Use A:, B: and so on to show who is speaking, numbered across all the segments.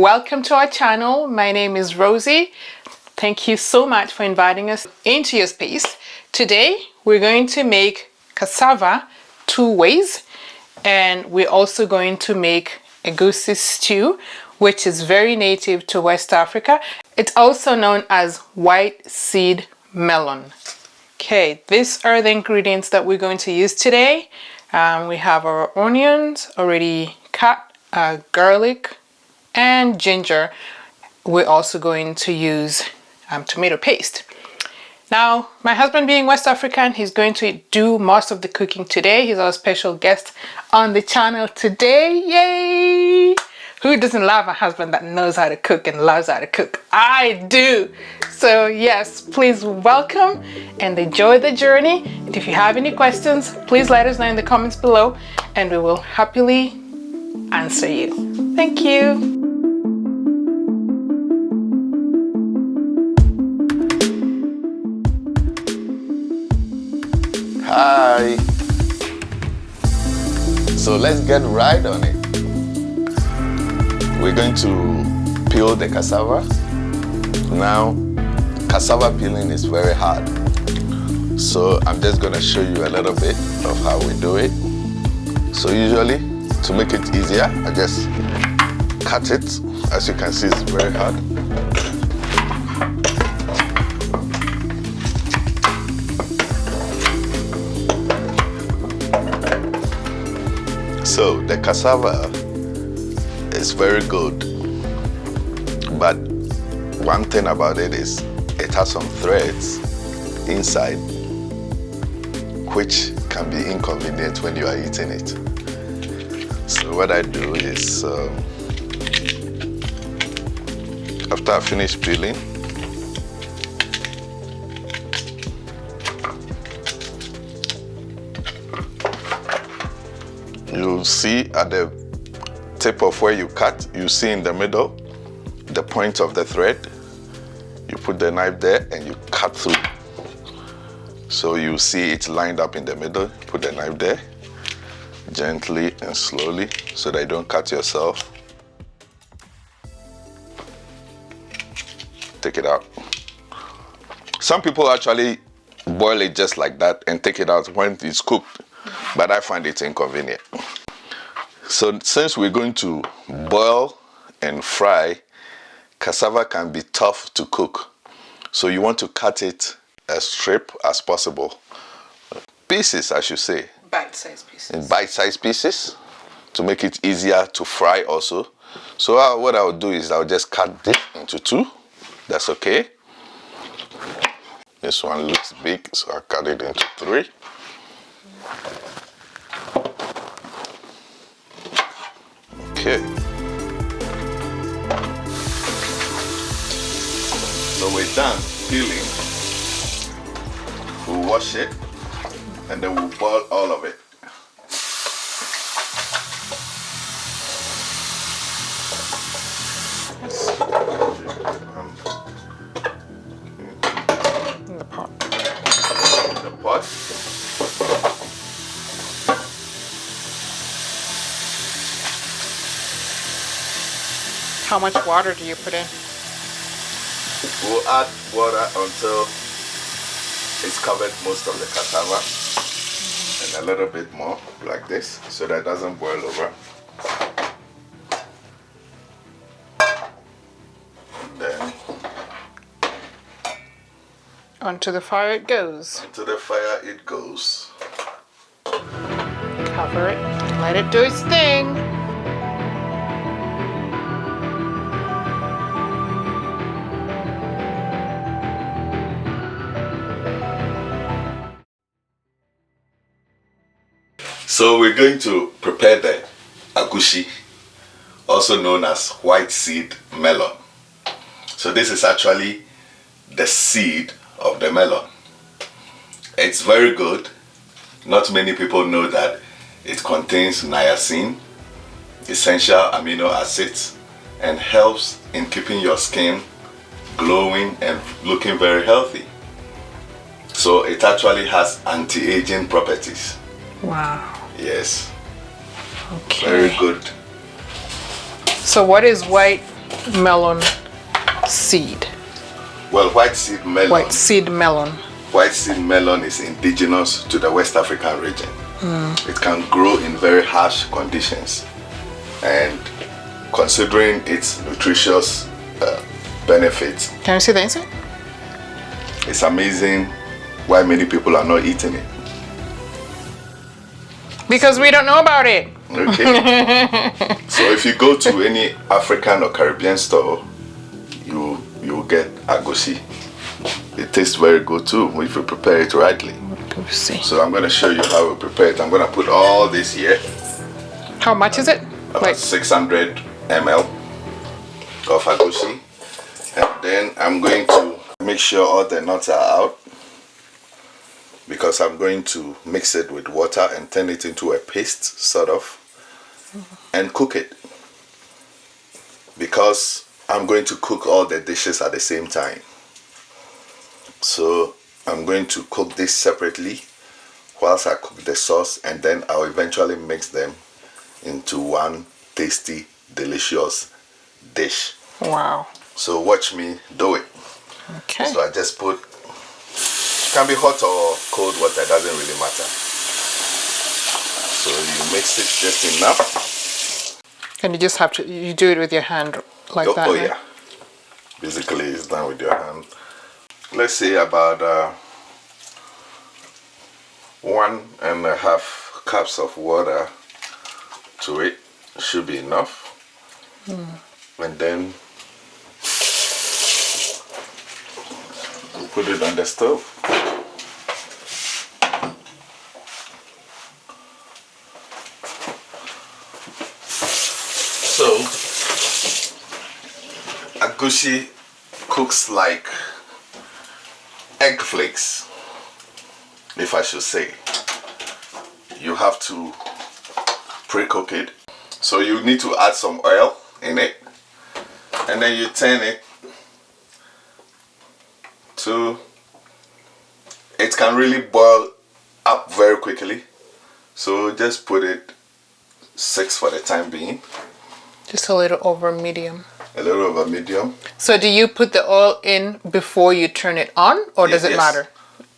A: Welcome to our channel. My name is Rosie. Thank you so much for inviting us into your space. Today we're going to make cassava two ways, and we're also going to make Agusi stew, which is very native to West Africa. It's also known as white seed melon. Okay, these are the ingredients that we're going to use today. We have our onions already cut, garlic and ginger. We're also going to use tomato paste. Now, my husband being West African, he's going to do most of the cooking today. He's our special guest on the channel today. Yay! Who doesn't love a husband that knows how to cook and loves how to cook? I do! So yes, please welcome and enjoy the journey. And if you have any questions, please let us know in the comments below and we will happily answer you. Thank you.
B: Hi. So let's get right on it. We're going to peel the cassava. Now, cassava peeling is very hard. So I'm just going to show you a little bit of how we do it. So usually, to make it easier, I just cut it. As you can see, it's very hard. So the cassava is very good, but one thing about it is it has some threads inside which can be inconvenient when you are eating it. So what I do is after I finish peeling, you'll see at the tip of where you cut, you see in the middle the point of the thread. You put the knife there and you cut through. So you see it lined up in the middle. Put the knife there, gently and slowly so that you don't cut yourself. Take it out. Some people actually boil it just like that and take it out when it's cooked, but I find it inconvenient. So since we're going to boil and fry, cassava can be tough to cook. So you want to cut it as strip as possible. Pieces, I should say.
A: Bite-sized pieces.
B: In bite-sized pieces to make it easier to fry also. So what I'll do is I'll just cut this into two. That's okay. This one looks big, so I'll cut it into three. Okay. So we're done peeling. We'll wash it and then we'll boil all of it.
A: In the pot.
B: In the pot.
A: How much water do you put in?
B: We'll add water until it's covered most of the cassava, and a little bit more like this so that it doesn't boil over. And then
A: Onto the fire it goes.
B: onto the fire it goes.
A: Cover it and let it do its thing.
B: So we're going to prepare the agushi, also known as white seed melon. So this is actually the seed of the melon. It's very good. Not many people know that it contains niacin, essential amino acids, and helps in keeping your skin glowing and looking very healthy. So it actually has anti-aging properties.
A: Wow.
B: Yes.
A: Okay.
B: Very good.
A: So what is white melon seed.
B: Well, white seed melon.
A: White seed melon.
B: White seed melon is indigenous to the West African region. It can grow in very harsh conditions, and considering its nutritious benefits,
A: can you see the inside?
B: It's amazing why many people are not eating it.
A: Because we don't know about it.
B: Okay. So if you go to any African or Caribbean store, you will get agushi. It tastes very good too if you prepare it rightly.
A: See.
B: So I'm going to show you how we prepare it. I'm going to put all this here.
A: How much is it?
B: Like 600 ml of agushi. And then I'm going to make sure all the nuts are out, because I'm going to mix it with water and turn it into a paste, sort of, and cook it, because I'm going to cook all the dishes at the same time. So I'm going to cook this separately whilst I cook the sauce, and then I'll eventually mix them into one tasty, delicious dish.
A: Wow.
B: So watch me do it.
A: Okay.
B: So I just put, can be hot or cold water, doesn't really matter. So you mix it just enough.
A: And you just have to, you do it with your hand like that?
B: Oh yeah. Basically it's done with your hand. Let's say about 1.5 cups of water to it should be enough. And then we'll put it on the stove. So agushi cooks like egg flakes, if I should say. You have to pre-cook it. So you need to add some oil in it, and then you turn it to, it can really boil up very quickly. So just put it 6 for the time being.
A: Just a little over medium.
B: A little over medium.
A: So do you put the oil in before you turn it on, or does it matter?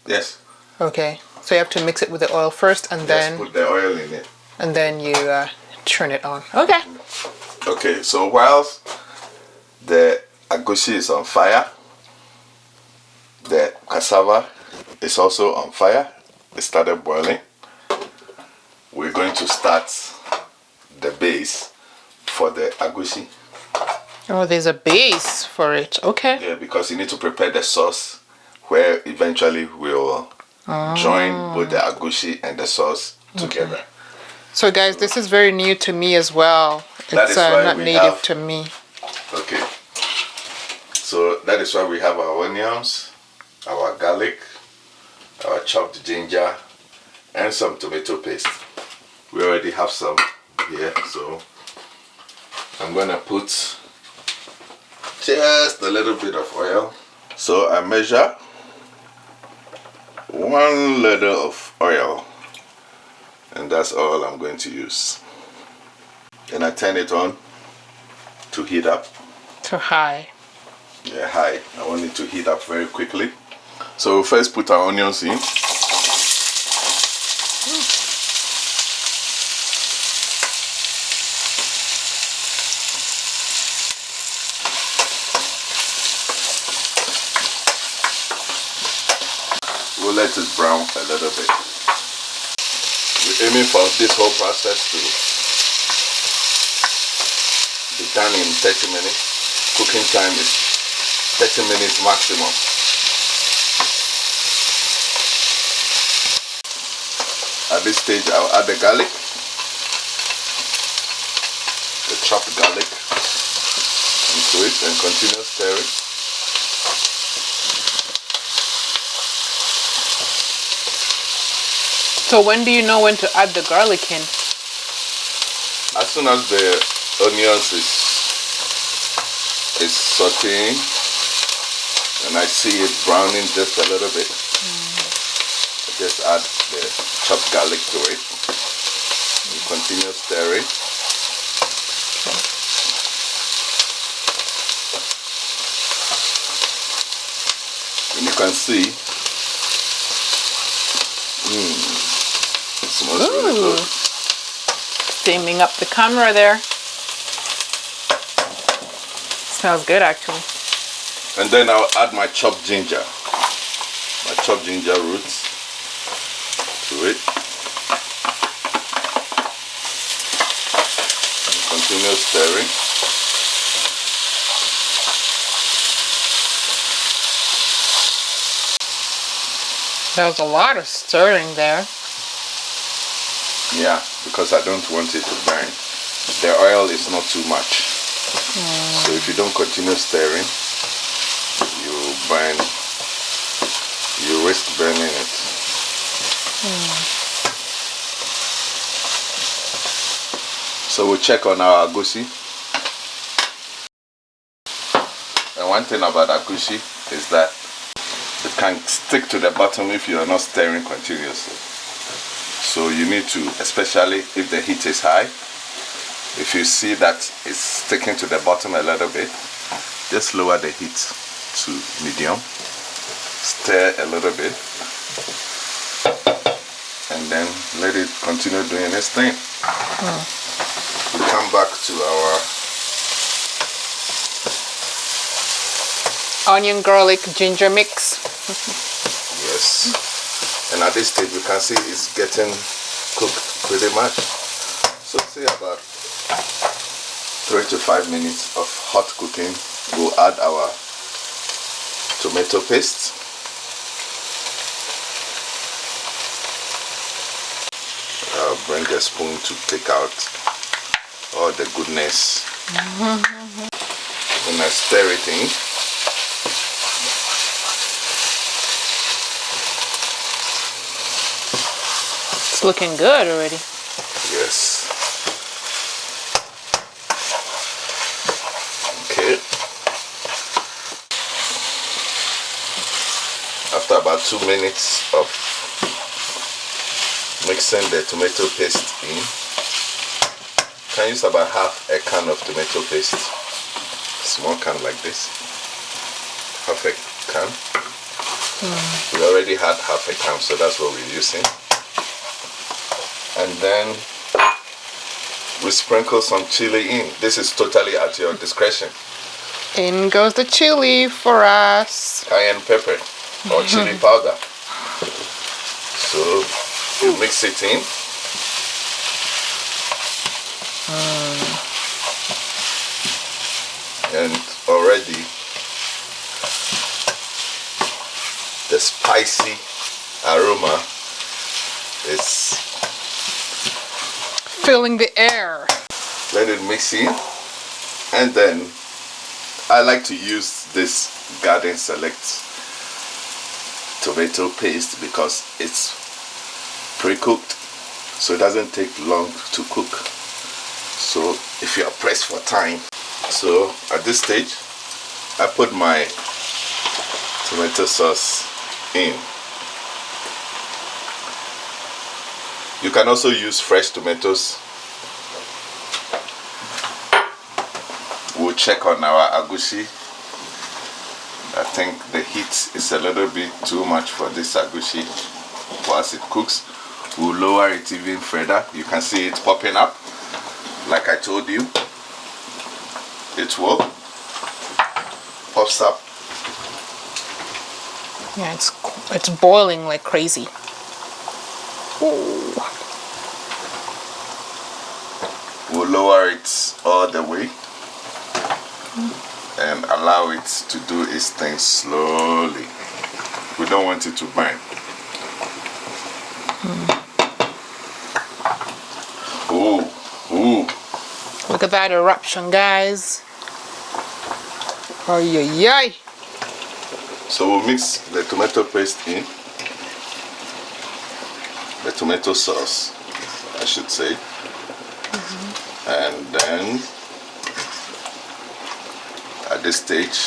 B: Yes.
A: Okay. So you have to mix it with the oil first, and then
B: put the oil in it.
A: And then you turn it on. Okay.
B: Okay, so whilst the agushi is on fire, the cassava is also on fire. It started boiling. We're going to start the base for the agushi.
A: Oh, there's a base for it. Okay.
B: Yeah, because you need to prepare the sauce where eventually we'll join both the agushi and the sauce together.
A: So guys, this is very new to me as well. It's not native to me.
B: Okay. So that is why we have our onions, our garlic, our chopped ginger, and some tomato paste. We already have some here, so I'm gonna put just a little bit of oil. So I measure 1 liter of oil, and that's all I'm going to use. And I turn it on to heat up.
A: To high.
B: Yeah, high. I want it to heat up very quickly. So we'll first put our onions in. We'll let it brown a little bit. We're aiming for this whole process to be done in 30 minutes. Cooking time is 30 minutes maximum. At this stage, I'll add the garlic, the chopped garlic into it, and continue stirring.
A: So when do you know when to add the garlic in?
B: As soon as the onions is sauteing and I see it browning just a little bit, I just add the chopped garlic to it and continue stirring. can see, it smells really good.
A: Steaming up the camera there. Smells good actually.
B: And then I'll add my chopped ginger. My chopped ginger roots to it. And continue stirring.
A: There's a lot of stirring there.
B: Yeah, because I don't want it to burn. The oil is not too much. So if you don't continue stirring, you risk burning it. So we'll check on our agushi. And one thing about agushi is that it can stick to the bottom if you are not stirring continuously. So you need to, especially if the heat is high, if you see that it's sticking to the bottom a little bit, just lower the heat to medium, stir a little bit, and then let it continue doing its thing. We'll come back to our
A: onion, garlic, ginger mix.
B: yes. And at this stage, we can see it's getting cooked pretty much. So say about 3 to 5 minutes of hot cooking. We'll add our tomato paste. I'll bring a spoon to take out all the goodness. When I stir it in,
A: it's looking good already.
B: yes. Okay. After about 2 minutes of mixing the tomato paste in, you can use about half a can of tomato paste. Small can like this. Half a can. We already had half a can, so that's what we're using. And then we sprinkle some chili in. This is totally at your discretion.
A: In goes the chili for us.
B: Cayenne pepper or chili powder. So you mix it in. And already the spicy aroma is
A: filling the air.
B: Let it mix in, and then I like to use this Garden Select tomato paste because it's pre-cooked, so it doesn't take long to cook. So if you are pressed for time, so at this stage I put my tomato sauce in. You can also use fresh tomatoes. We'll check on our agushi. I think the heat is a little bit too much for this agushi. Once it cooks, we'll lower it even further. You can see it popping up. Like I told you, it will pops up.
A: Yeah, it's boiling like crazy. Ooh.
B: We'll lower it all the way and allow it to do its thing slowly. We don't want it to burn. Ooh, ooh.
A: Look at that eruption, guys. Ay, ay, ay.
B: So we'll mix the tomato paste in, the tomato sauce, I should say, and then at this stage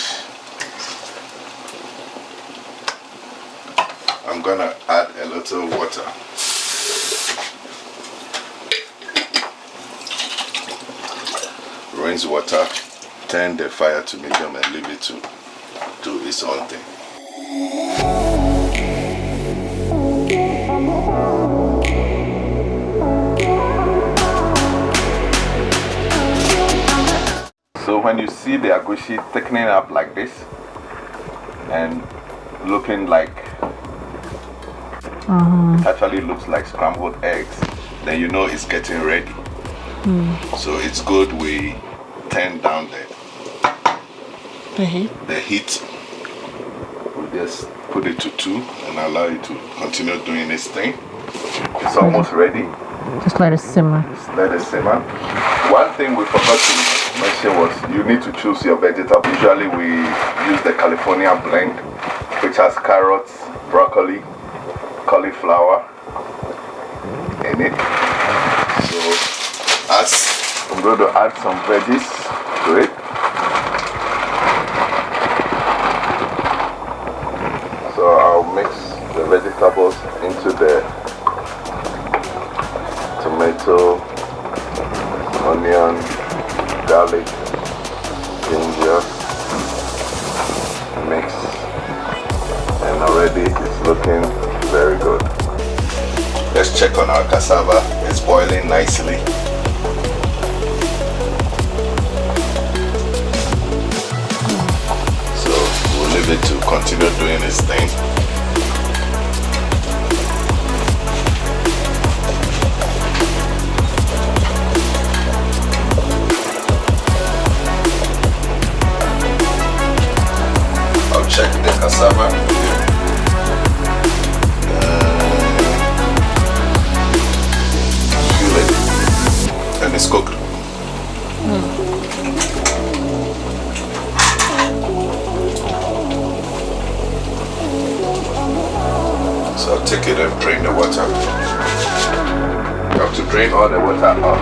B: I'm gonna add a little water. Rinse water, turn the fire to medium and leave it to do its own thing. So when you see the agushi thickening up like this and looking like it actually looks like scrambled eggs, then you know it's getting ready. So it's good we turn down the heat. We just put it to 2 and allow it to continue doing its thing. It's almost ready.
A: Just let it simmer.
B: Just let it simmer. One thing we forgot to mention was you need to choose your vegetable. Usually we use the California blend, which has carrots, broccoli, cauliflower in it. So I'm going to add some veggies to it. So I'll mix the vegetables into the tomato, onion, garlic, ginger, mix, and already it's looking very good. Let's check on our cassava. It's boiling nicely. So we'll leave it to continue doing its thing. Check the cassava. Feel it. And it's cooked. So I'll take it and drain the water. You have to drain all the water out.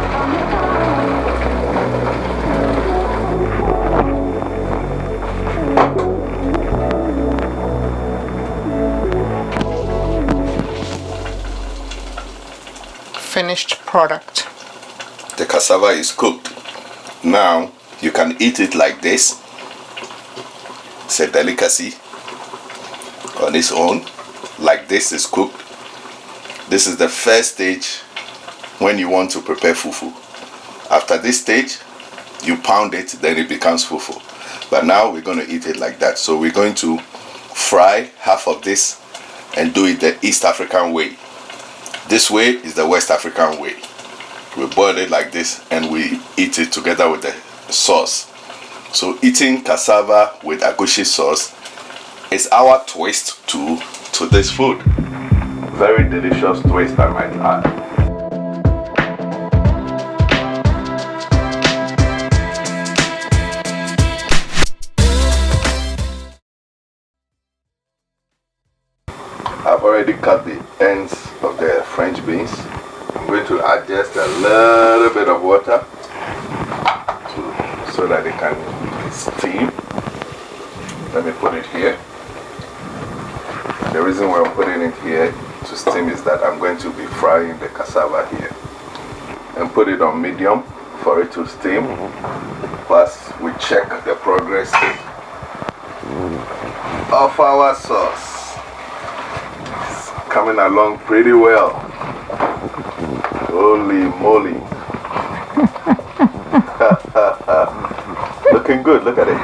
A: Finished product.
B: The cassava is cooked. Now you can eat it like this. It's a delicacy on its own. Like this is cooked. This is the first stage when you want to prepare fufu. After this stage, you pound it, then it becomes fufu. But now we're going to eat it like that. So we're going to fry half of this and do it the East African way. This way is the West African way. We boil it like this and we eat it together with the sauce. So eating cassava with agushi sauce is our twist to this food. Very delicious twist, I might add. I've already cut the ends of the French beans. I'm going to add just a little bit of water so that they can steam. Let me put it here. The reason why I'm putting it here to steam is that I'm going to be frying the cassava here. And put it on medium for it to steam. Plus we check the progress of our sauce. Coming along pretty well. Holy moly. Looking good, look at it.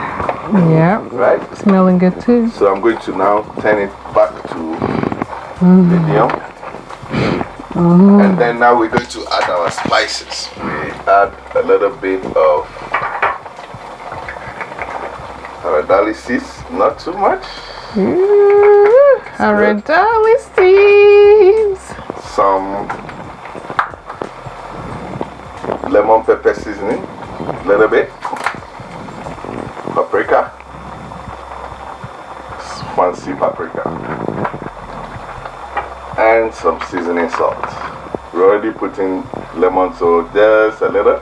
A: Yeah,
B: right?
A: Smelling good too.
B: So I'm going to now turn it back to medium. And then now we're going to add our spices. We add a little bit of DELICACY, not too much.
A: DELICACY.
B: Some lemon pepper seasoning, a little bit. Paprika, fancy paprika, and some seasoning salt. We're already putting lemon, so just a little.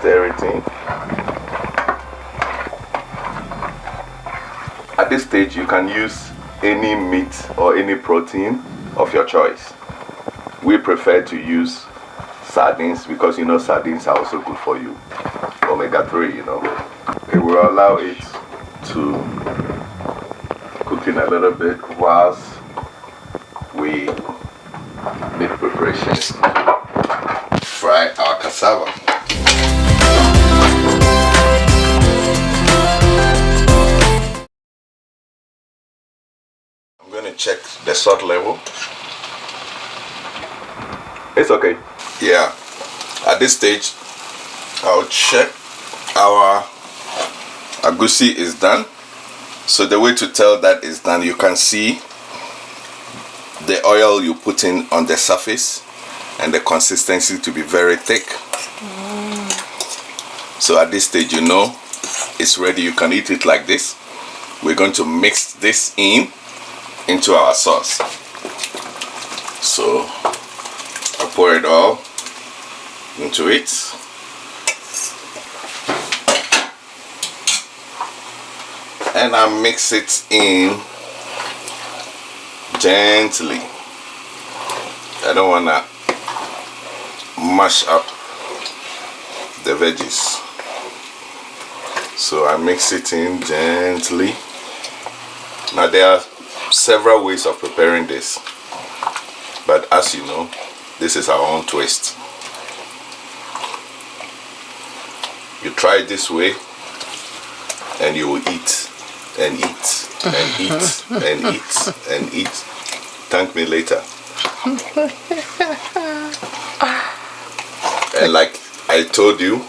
B: Stir it in. At this stage, you can use any meat or any protein of your choice. We prefer to use sardines because you know sardines are also good for you. Omega 3, you know. Okay, we'll allow it to cook in a little bit whilst we make preparations to fry our cassava. I'm going to check the salt level. It's okay. Yeah, at this stage I'll check our agushi is done. So the way to tell that is done, you can see the oil you put in on the surface and the consistency to be very thick. So at this stage, you know it's ready. You can eat it like this. We're going to mix this into our sauce. So I'll pour it all into it. And I mix it in gently. I don't want to mash up the veggies. So I mix it in gently. Now there are several ways of preparing this, but as you know, this is our own twist. You try it this way and you will eat and eat and eat and eat and eat. Thank me later. And like I told you,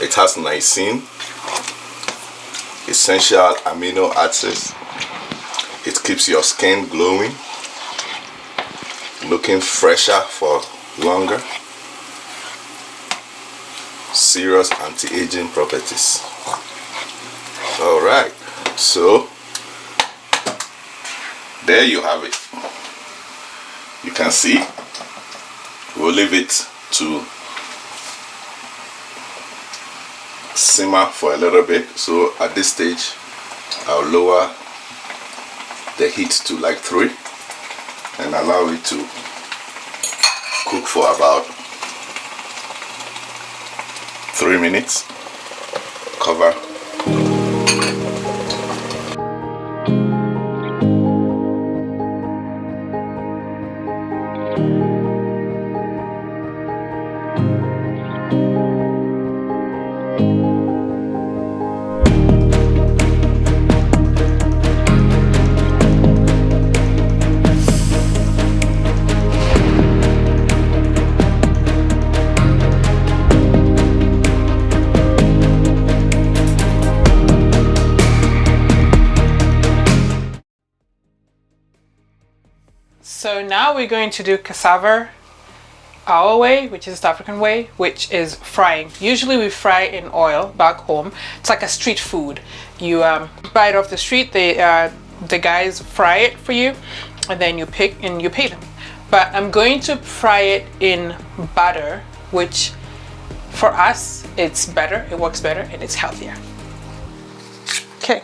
B: it has niacin, essential amino acids. It keeps your skin glowing, looking fresher for longer. Serious anti-aging properties. Alright, so there you have it. You can see we'll leave it to simmer for a little bit. So at this stage I'll lower the heat to like 3 and allow it to cook for about 3 minutes. Cover.
A: So now we're going to do cassava our way, which is the South African way, which is frying. Usually we fry in oil back home. It's like a street food. You buy it off the street, the guys fry it for you, and then you pick and you pay them. But I'm going to fry it in butter, which for us it's better, it works better, and it's healthier. Okay.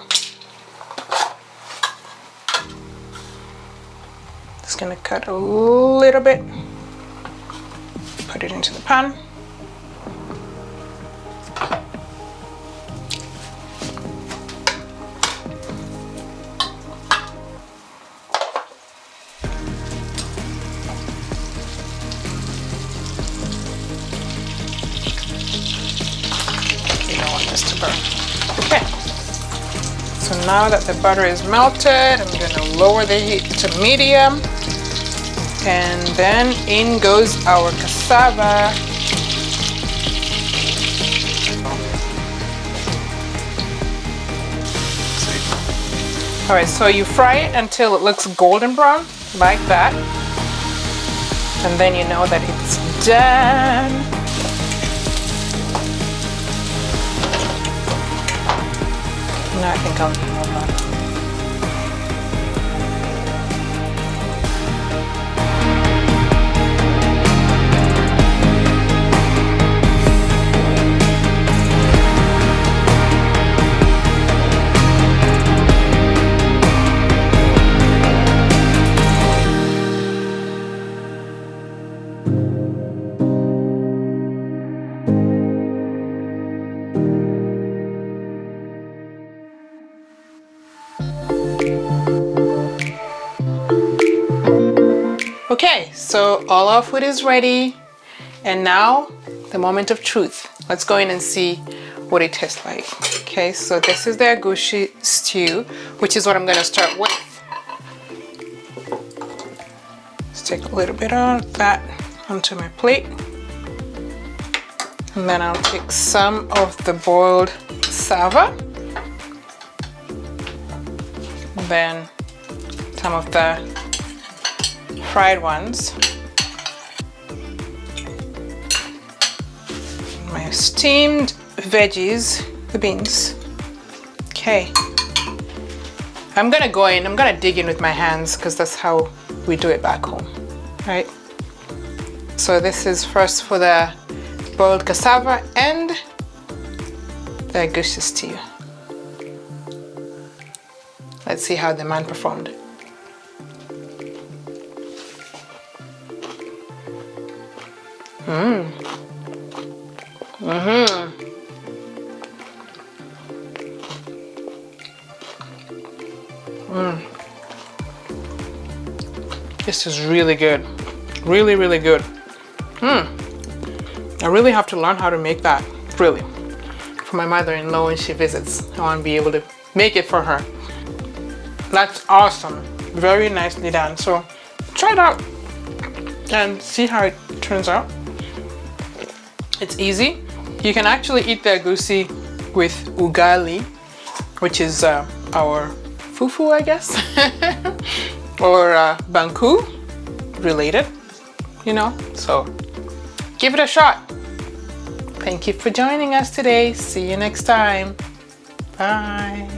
A: Just gonna cut a little bit, put it into the pan. You don't want this to burn. Okay. So now that the butter is melted, I'm gonna lower the heat to medium. And then in goes our cassava. All right, so you fry it until it looks golden brown, like that. And then you know that it's done. Now I think I'll need more butter. So all our food is ready. And now the moment of truth. Let's go in and see what it tastes like. Okay, so this is the agushi stew, which is what I'm gonna start with. Let's take a little bit of that onto my plate. And then I'll take some of the boiled cassava. And then some of the fried ones. My steamed veggies, the beans. Okay. I'm gonna dig in with my hands because that's how we do it back home, right? So this is first for the boiled cassava and the agushi stew. Let's see how the man performed. This is really good. Really, really good. I really have to learn how to make that, really. For my mother-in-law when she visits. I want to be able to make it for her. That's awesome. Very nicely done. So try it out and see how it turns out. It's easy. You can actually eat the agusi with ugali, which is our fufu, I guess, or banku, related, you know, so give it a shot. Thank you for joining us today. See you next time. Bye.